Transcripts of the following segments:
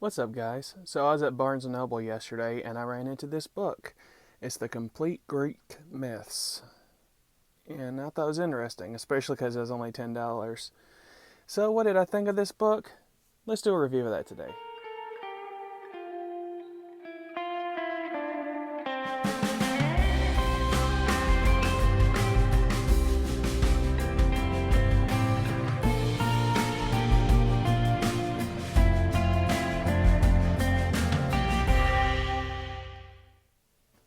What's up, guys? So I was at Barnes & Noble yesterday and I ran into this book. It's The Complete Greek Myths. And I thought it was interesting, especially because it was only $10. So what did I think of this book? Let's do a review of that today.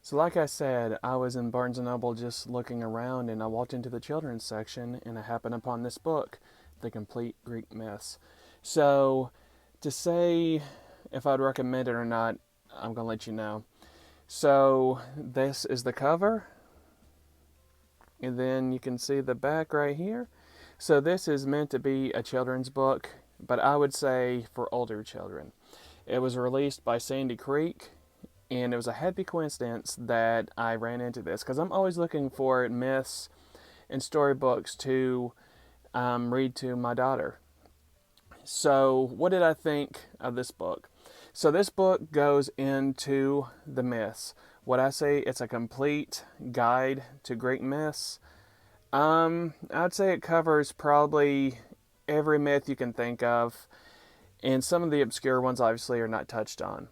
So like I said, I was in Barnes & Noble just looking around and I walked into the children's section and I happened upon this book, The Complete Greek Myths. So to say if I'd recommend it or not, I'm going to let you know. So this is the cover, and then you can see the back right here. So this is meant to be a children's book, but I would say for older children. It was released by Sandy Creek, and it was a happy coincidence that I ran into this because I'm always looking for myths and storybooks to read to my daughter. So what did I think of this book? So this book goes into the myths. What I say, it's a complete guide to Greek myths. I'd say it covers probably every myth you can think of, and some of the obscure ones obviously are not touched on.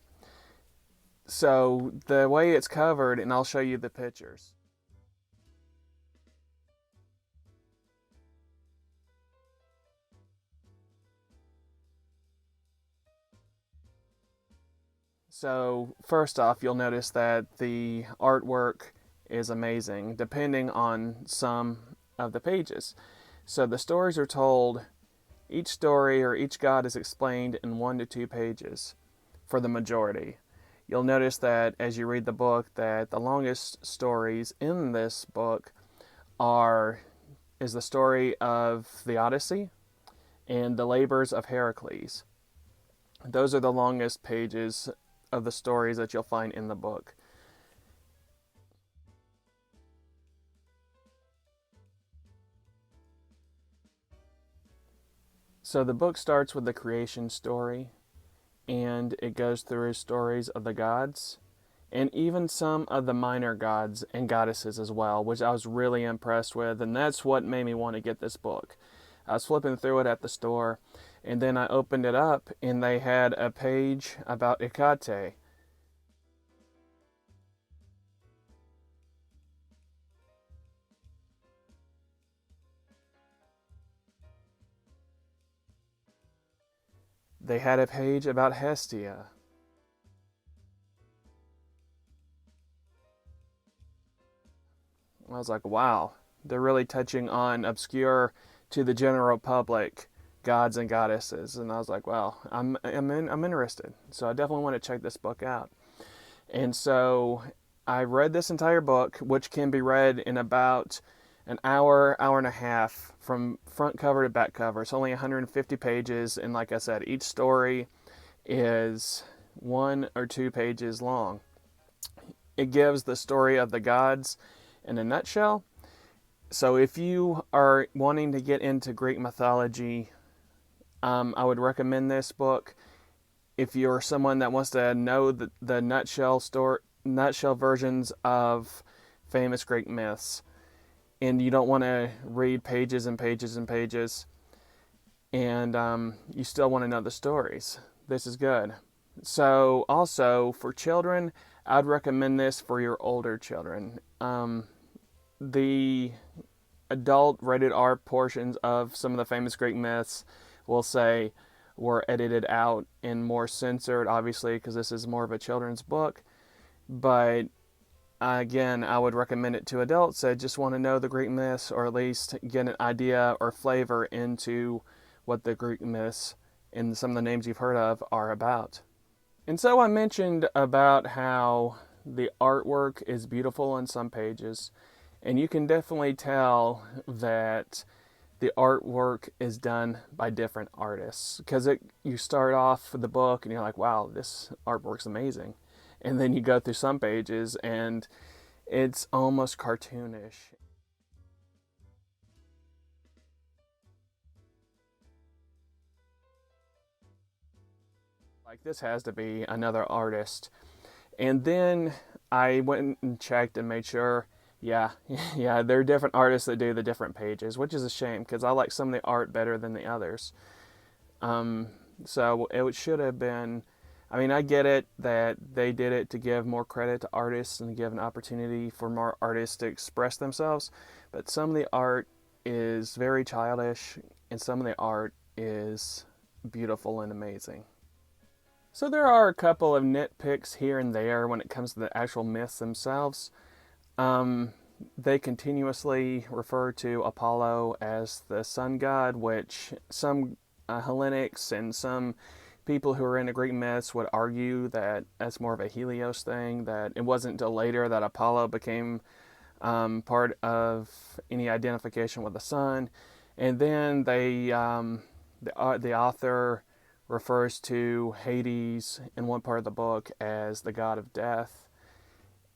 So the way it's covered, and I'll show you the pictures. So first off, you'll notice that the artwork is amazing, depending on some of the pages. So the stories are told, each story or each god is explained in 1 to 2 pages for the majority. You'll notice that as you read the book that the longest stories in this book is the story of the Odyssey and the labors of Heracles. Those are the longest pages of the stories that you'll find in the book. So the book starts with the creation story, and it goes through stories of the gods and even some of the minor gods and goddesses as well, which I was really impressed with, and that's what made me want to get this book. I was flipping through it at the store, and then I opened it up, and they had a page about Hecate. They had a page about Hestia. I was like, wow, they're really touching on obscure to the general public gods and goddesses. And I was like, wow, I'm interested. So I definitely want to check this book out. And so I read this entire book, which can be read in about an hour and a half from front cover to back cover. It's only 150 pages. And like I said, each story is 1 or 2 pages long. It gives the story of the gods in a nutshell. So if you are wanting to get into Greek mythology, I would recommend this book. If you're someone that wants to know the nutshell versions of famous Greek myths, and you don't want to read pages and pages and pages, and you still want to know the stories, this is good. So also for children, I'd recommend this for your older children. The adult rated R portions of some of the famous Greek myths will say were edited out and more censored, obviously, because this is more of a children's book. But again, I would recommend it to adults that just want to know the Greek myths, or at least get an idea or flavor into what the Greek myths and some of the names you've heard of are about. And so I mentioned about how the artwork is beautiful on some pages, and you can definitely tell that the artwork is done by different artists, because you start off the book and you're like, wow, this artwork's amazing, and then you go through some pages and it's almost cartoonish. Like, this has to be another artist. And then I went and checked and made sure, yeah, yeah, there are different artists that do the different pages, which is a shame because I like some of the art better than the others. Um, so it should have been. I mean, I get it that they did it to give more credit to artists and give an opportunity for more artists to express themselves, but some of the art is very childish, and some of the art is beautiful and amazing. So there are a couple of nitpicks here and there when it comes to the actual myths themselves. Um, they continuously refer to Apollo as the sun god, which some Hellenics and some people who are into Greek myths would argue that that's more of a Helios thing, that it wasn't until later that Apollo became part of any identification with the sun. And then the author refers to Hades in one part of the book as the god of death.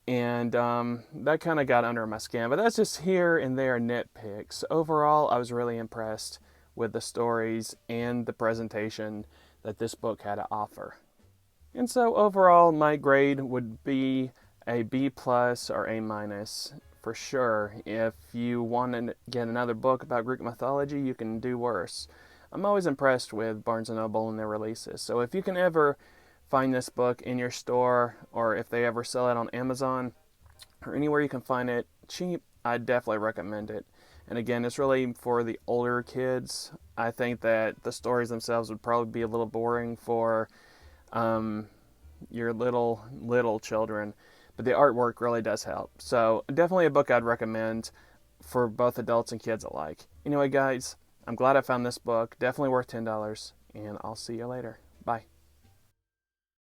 And that kind of got under my skin. But that's just here and there nitpicks. Overall, I was really impressed with the stories and the presentation that this book had to offer. And so overall, my grade would be a B plus or A minus for sure. If you want to get another book about Greek mythology, you can do worse. I'm always impressed with Barnes & Noble and their releases. So if you can ever find this book in your store, or if they ever sell it on Amazon or anywhere you can find it cheap, I definitely recommend it. And again, it's really for the older kids. I think that the stories themselves would probably be a little boring for your little children, but the artwork really does help. So definitely a book I'd recommend for both adults and kids alike. Anyway, guys, I'm glad I found this book. Definitely worth $10, and I'll see you later. Bye.